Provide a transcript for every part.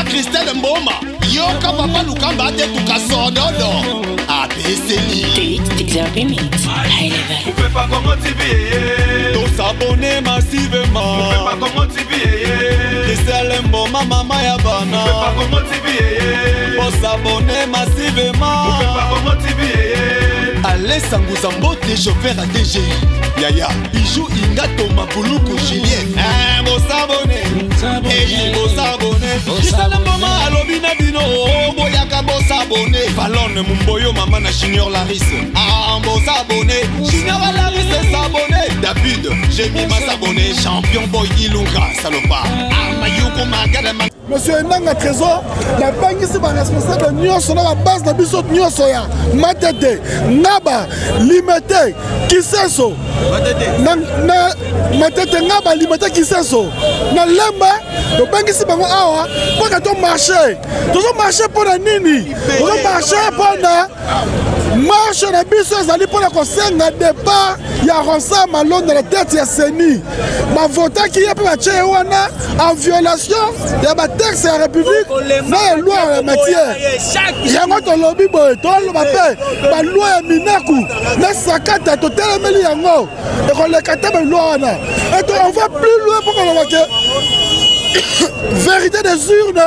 Christelle Mboma, Yoka Papa Lukamba de Tukasonono. ABCD. TXRP Mix. High level. Vous pouvez pas comment TV. Tous s'abonner massivement. Vous pouvez pas comment TV. Christelle Mboma, maman ya bana. Vous pouvez pas comment TV. Pour s'abonner massivement. Vous pouvez pas comment TV. Allez Sanguzambote, chauffeur à DG. Yaya, Bijou Ingato Mapuluku Julien. Bon s'abonner. Hey, bon s'abonner. Christelle Mboma, Alobina Bino. Boyaka bon s'abonner. Valone Mumboyo, maman na Junior Larisse. Bon s'abonner. Junior Larisse s'abonner. David, j'ai mis ma s'abonner. Champion Boy Ilunga, salopard. Mayuko Magada. Monsieur Nanga Trésor, la banque ici va responsable de Nyonso, la base de Bissot Nyonso ya, Matete, Naba, Limité, Kisenso, Matete, Naba, Limité, Kisenso, na Lemba, le banque ici va awa, pour que tu marches, tu marches pour la Nini, tu marches pour la marche na biso ezali pour la kosenga départ ya Ronsa Malone dans la tête ya Seni ma vota qui ya pe ba tche wana en violation ya ba texte ya République na loi en matière yango to lobby boy to lo ba pe ba loi ya Minaku na sakata to telemeli yango e ko le kata ba loi wana et on va plus loin pour qu'on voit vérité des urnes,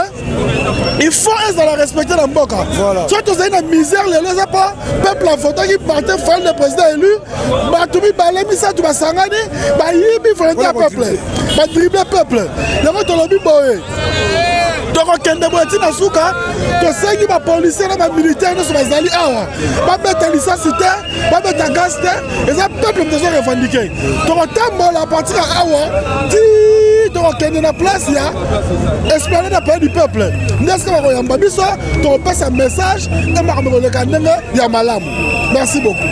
il faut la respecter dans le Mboka. Voilà. Soit vous avez une misère, les gens pas, peuple en votant qui partait, faire le président élu, Batoumi Balemi, ça, tu vas s'engager, il faut le peuple, dribbler le peuple. Les gens ont lobby boy. Donc, on a des gens qui ont des policiers, des militaires, des zali awa, des gens qui ont des gens qui ont des peuple qui ont revendiqué. Donc, on a la partie awa, donc on a la place là, espérer la paix du peuple. N'est-ce qu'on va y biso, on passe un message et on va le Yamalam. Merci beaucoup.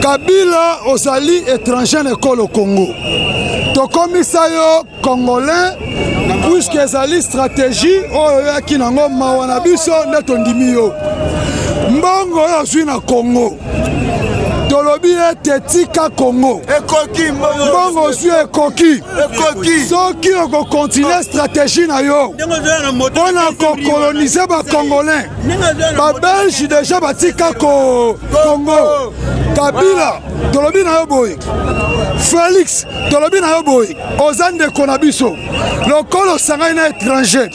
Kabila Ozali étranger école au Congo. Tokomisayo congolais puisque ezali stratégie oyo yaki nango mawa na biso nde tondimi yo. Mbongo oyo azwi na Congo. Tolobi ete tika Congo. Ekoki mbongo ozwi ekoki. Soki oko continue stratégie na yo. Pona ko coloniser ba Congolais. Ba Belge déjà batika Congo. Kabila tolobi na yo boy. Félix tolobi na yo boy. Ozande konabiso. Lokolo sangai na étranger.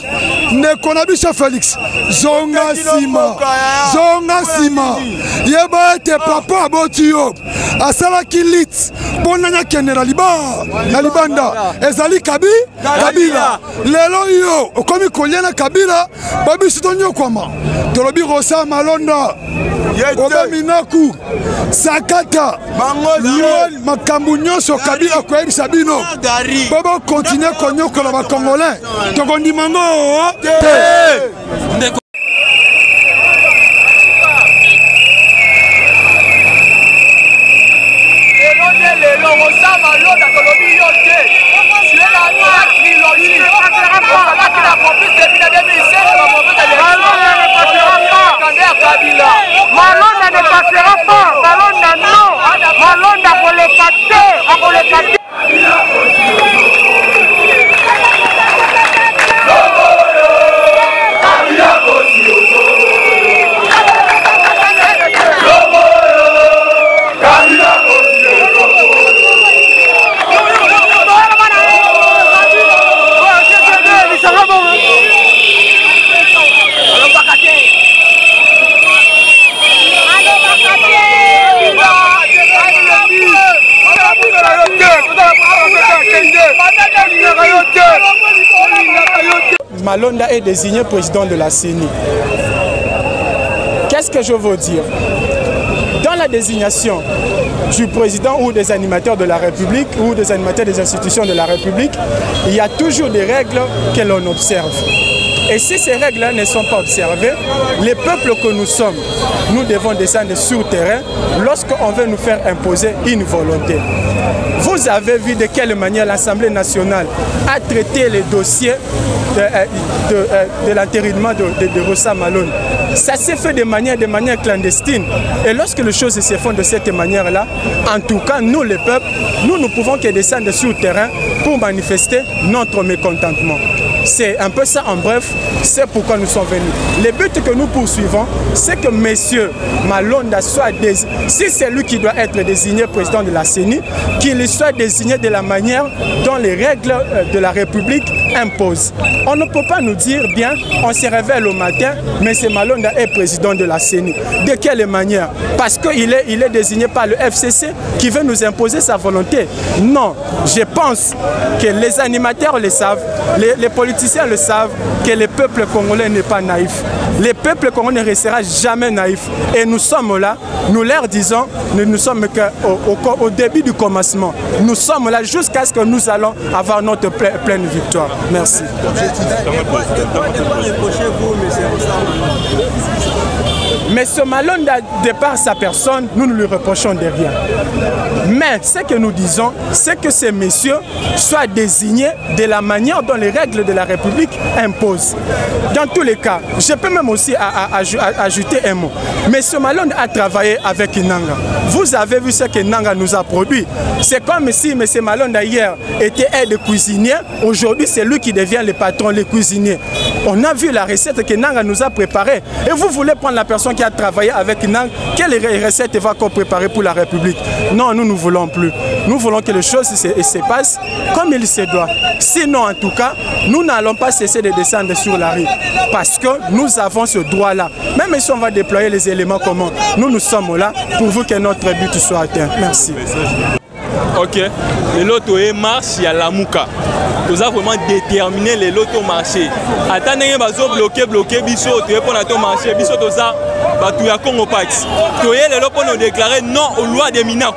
Ne konabiso Félix. Zonga sima. Yeba ete papa aboti yo. Asala kilit. Ponanya kende na libanda. Ezali Kabila. Lelo yo. Okomi koliana Kabila. Babi sitonyo kwama. Tolobi Rosa Malonda. Oba Minaku. Sakata. Makambu nyonso Kabila koyebisa bino. Bobo continue konyokola ba Congolais. Tokondi mango. Malonda ne passera pas, Malonda non, Malonda pour le pacter, Malonda est désigné président de la CENI. Qu'est-ce que je veux dire? Dans la désignation du président ou des animateurs de la République ou des animateurs des institutions de la République, il y a toujours des règles que l'on observe. Et si ces règles-là ne sont pas observées, les peuples que nous sommes, nous devons descendre sur le terrain lorsqu'on veut nous faire imposer une volonté. Vous avez vu de quelle manière l'Assemblée nationale a traité les dossiers de l'entérinement de Rossa Malone. Ça s'est fait de manière clandestine. Et lorsque les choses se font de cette manière-là, en tout cas, nous, le peuple, nous ne pouvons que descendre sur le terrain pour manifester notre mécontentement. C'est un peu ça en bref, c'est pourquoi nous sommes venus. Le but que nous poursuivons, c'est que M. Malonda soit désigné, si c'est lui qui doit être désigné président de la CENI, qu'il soit désigné de la manière dont les règles de la République imposent. On ne peut pas nous dire, bien, on se réveille au matin, M. Malonda est président de la CENI. De quelle manière? Parce qu'il est désigné par le FCC qui veut nous imposer sa volonté. Non, je pense que les animateurs le savent, les politiciens le savent, que le peuple congolais n'est pas naïf. Le peuple congolais ne restera jamais naïf. Et nous sommes là, nous leur disons, nous ne sommes qu'au début du commencement. Nous sommes là jusqu'à ce que nous allons avoir notre pleine victoire. Merci. Mais ce Malonda, de par sa personne, nous ne lui reprochons de rien. Mais ce que nous disons, c'est que ces messieurs soient désignés de la manière dont les règles de la République imposent. Dans tous les cas, je peux même aussi ajouter un mot. M. Malonda a travaillé avec Nanga. Vous avez vu ce que Nanga nous a produit. C'est comme si M. Malonda hier était aide cuisinier. Aujourd'hui, c'est lui qui devient le patron, le cuisinier. On a vu la recette que Nanga nous a préparée. Et vous voulez prendre la personne qui a travaillé avec Nanga, quelle recette va qu'on préparer pour la République? Non, nous ne voulons plus. Nous voulons que les choses se passent comme il se doit. Sinon, en tout cas, nous n'allons pas cesser de descendre sur la rue. Parce que nous avons ce droit-là. Même si on va déployer les éléments communs, nous sommes là pour que notre but soit atteint. Merci. Ok. Les lotos et marche, il y a la mouka. Nous avons vraiment déterminé les lotos marché. Attendez, nous bloquer, biso, tu es pour notre marché, biso, tout ça, tu es à Congo Pax. Tu es les lotos nous déclarer non aux lois des Minaku.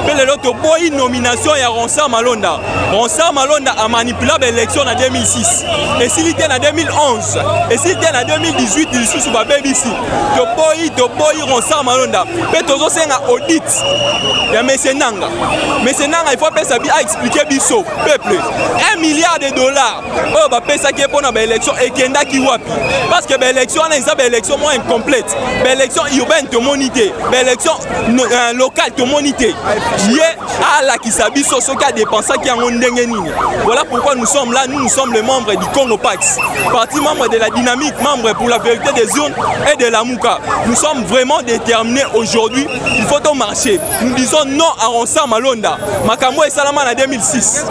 Mais les lotos, pour une nomination, il y a Ronsa Malonda. Ronsa Malonda a manipulé l'élection en 2006. Et s'il était en 2011, et s'il était en 2018, il est sous ma BBC. Tu boy Ronsa Malonda. Mais tu as un audit. Il y a M. Nanga. M. Nanga, il faut expliquer biso, peuple. $1 milliard. Oh, bah, ça qui est pour l'élection et Kenda qui wapi. Parce que l'élection, c'est une élection moins incomplète. L'élection urbaine, tu monité. L'élection locale, tu monité. Il y a la qui s'habille sur ce cas dépensé qui a un. Voilà pourquoi nous sommes là. Nous sommes les membres du Congo Pax. Parti membre de la dynamique, membre pour la vérité des urnes et de la Mouka. Nous sommes vraiment déterminés aujourd'hui. Il faut donc marcher. Nous disons non à Ronsa Malonda. Makambo et Salama en 2006.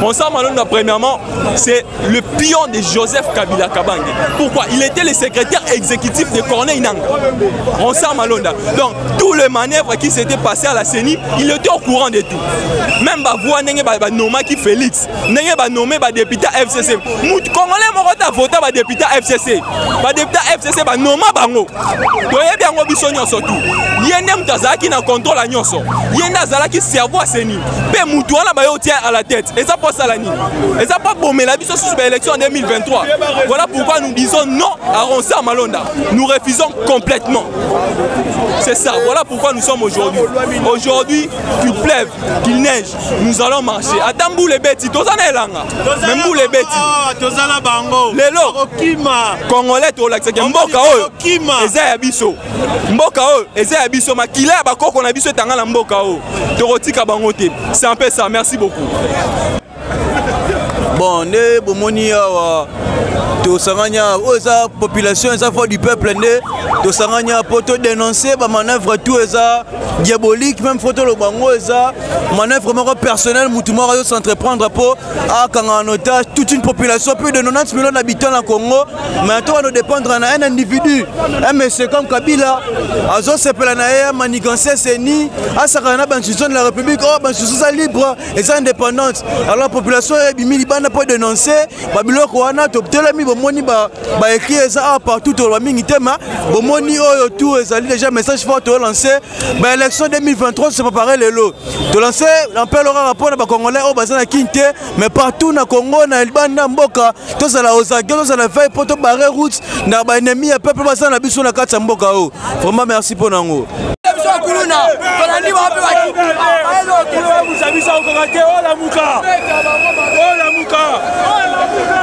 Ronsa Malonda, premièrement, c'est le pion de Joseph Kabila Kabange. Pourquoi? Il était le secrétaire exécutif de Corneille Nangaa. Ronsa Malonda. Donc, tous les manœuvres qui s'étaient passées à la CENI, il était au courant de tout. Même Bavoua Nenge nommé qui Félix, Nenge nommé député FCC. Mout Congolais Morota voté député FCC. Député FCC nommé Bango. Toye bien Biso Nyonso tout. Yende Mutazala qui n'a contrôle à Nyonso. Yende Azala qui servait à CENI. Pe Moutouana Bayo tient à la tête. Et ça passe à la nuit. Et ça pas bon, mais la Biso sur l'élection en 2023. Voilà pourquoi nous disons non à Ronsa Malonda. Nous refusons complètement. C'est ça. Voilà pourquoi nous sommes aujourd'hui. Aujourd'hui, qu'il pleuve, qu'il neige, nous allons marcher. À Dambou les bêtis, Tozana Elanga. Même vous les bêtis. Tozana Bango. Lelo. Congolais, Tolak, Mboka O. Ezaya Biso. Mboka O. Ezaya Biso. Makila Bakoko na Biso Tangala Mboka O. Dorotika Bangote. C'est un peu ça. Merci beaucoup. Bon, ne bomoni awa to sanganya oza population eza foi du peuple ne to sanganya poto dénoncer ba manœuvre tout eza diabolique même photo le bango eza manœuvre moko personnel mutu moko yo s'entreprendre pour a kanga en otage toute une population plus de 90 millions d'habitants en Congo mais toi nous dépendre à un individu un monsieur comme Kabila azo sepela na ya manigancer CENI a sakana ban institution de la République oh ban institution libre et indépendante alors la population est bimili bana pour dénoncer babiloko wana toptelami bomoni ba écrit ça partout to ba mingi tema bomoni oyo tout ezali déjà message fort to lancer ba élection 2023 c'est préparer le lot to lancer l'appel au rapport na ba congolais au bazana kinte mais partout na Congo na Libanda mboka to za la ozage to za la fait poto barrer route na ba ennemi ya peuple bazana biso na kati mboka o vraiment merci pour nango so kuluna tolandi bape Musabisa okokate oh la muka. Oh la muka. Oh la muka.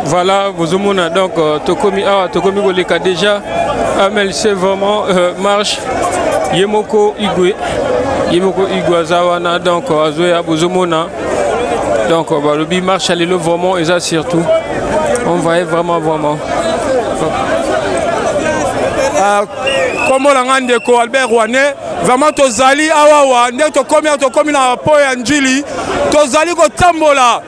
Voilà, vous avez donc Tokomi Goleka déjà, MLC vraiment marche, Yemoko Igwe Zawana, donc Azoya Bozomona, donc le bi marche à l'élo vraiment, et ça surtout, on va vraiment. Comme la ndeko Albert Rouanet, vraiment tozali awawa, ndeko tokomi na po ya njili, tozali ko tambola.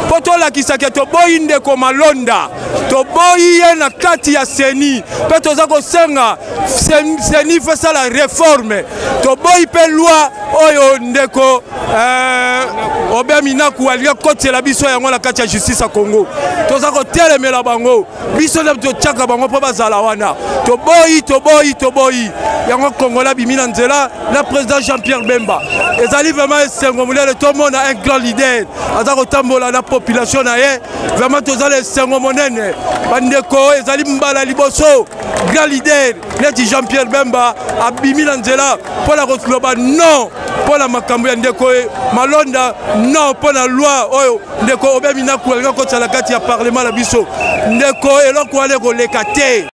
Potola kisake toboyi ndeko Malonda, toboyi ye na kati ya seni, pe toza ko senga seni fait ça la réforme, toboyi pe loi oyo ndeko Obé Minaku alia côté la biso yango la kati ya justice à Congo. Toza ko telemela bango. Biso na to tchaka bango po bazala wana. To boyi. Yango Congolais bimina nzela na président Jean-Pierre Bemba. Ezali vraiment esengo mulele tout le monde a un grand leader. Aza ko tambola na population na ye. Vraiment toza le sengo monene. Bandeko ezali mbala liboso. Grand leader neti Jean-Pierre Bemba abimina nzela pour la retrouver non pour la makambo ya ndeko malonda non pour la loi oyo ndeko Obé Minaku alinga kota la kati ya parlement la biso ndeko eloko ale ko lekate.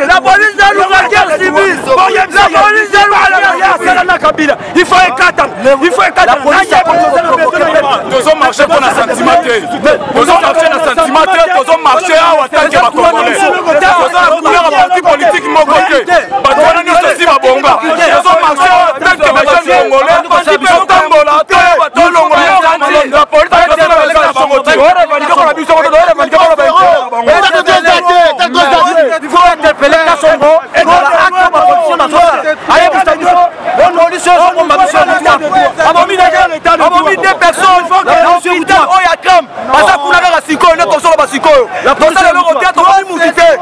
La police de la guerre civile. La police de la Kabila. Il faut écarter. Il faut écarter. Nous avons marché pour la sentimate. Nous avons marché pour la sentimate. Nous avons marché à attaquer ma Congolais. Nous avons marché à parti politique mon côté. Batouana nous aussi ma bonga. Nous avons marché à attaquer ma jeunes Congolais. Nous sommes tambola. Tout le monde est la police de la Congolais. Il faut interpeller Kassongo et dans l'acte de la police nationale. Allez, on police on m'a mis des personnes dans l'hôpital où il y a crème. Parce que pour la Siko, on est comme ça la Siko. La police est au théâtre, on va mousiter.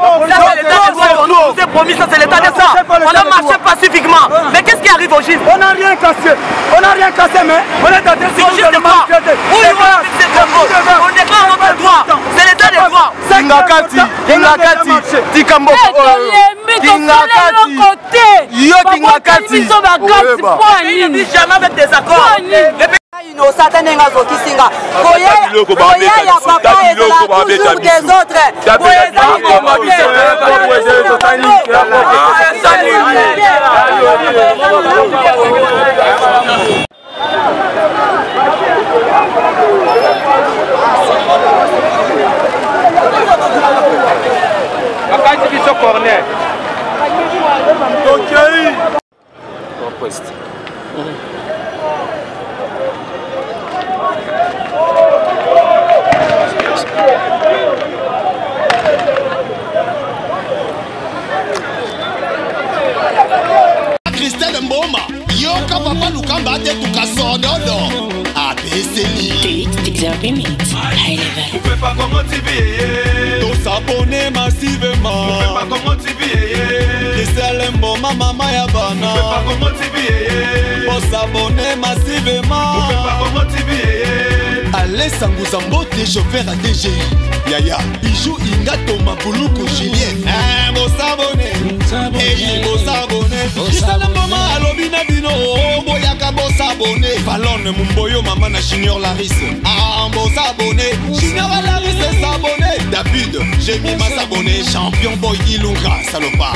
C'est promis, ça c'est l'état de ça. On a marché pacifiquement. Mais qu'est-ce qui arrive au gîte? On n'a rien cassé. On n'a rien cassé, mais on est dans des situations de marche. On n'est pas en droit. C'est l'état des droits. Kingakati, Tikambo, Kingakati, yo Kingakati, jamais avec des accords. Innocent nenga zokisinga koya ya papa ezala toujours des autres Bakati biso corner. OK. Poste. Christelle Mboma, yoka papa Lukamba te tukasonono. ABCD. High level. Vous pouvez pas comment TV. Tous s'abonner massivement. Vous pouvez pas comment TV. Christelle Mboma, maman ya bana. Vous pouvez pas comment TV. Tous s'abonner massivement. Vous pouvez pas comment TV. Allez Sanguzambote, chauffeur à DGI. Yaya, Bijou Ingato Mabuluku Julien. Bon s'abonner. Hey, bon s'abonner. Christelle Mboma, Alobina Bino. Boyaka bon s'abonner. Ballon Mumboyo, maman na Junior Larisse. Bon s'abonner. Junior Larisse s'abonner. David, j'ai mis ma s'abonner. Champion boy Ilunga, salopard.